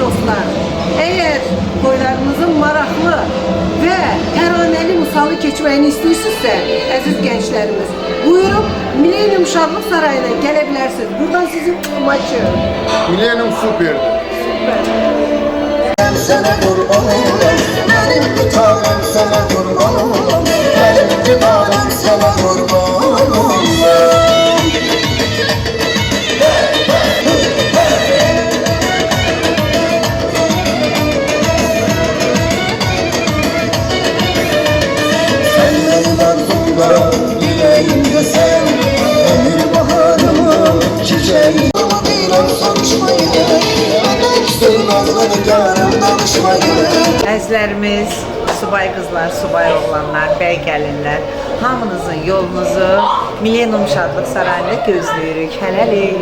dostlar, eğer toylarımızın maraqlı ve təranəli misalı keçməyini istəyirsinizsə, əziz gençlerimiz, buyurun Millennium Şadlıq Sarayına gələ bilərsiniz. Buradan sizi maçı. Millennium süperdi. Süper. Sana kurban olam, benim bir tanem sana kurban olam, benim bir tanem sana kurban olam. Sen benim arzumda, yüreğimde sen, emir baharım, çiçeğim. Bilem soruşmayı, benden sığmazları yarım danışmayı. Əzlərimiz, subay qızlar, subay oğlanlar, bəy gəlinlər, hamınızın yolunuzu Millennium Şadlıq Sarayında gözləyirik. Hələlik.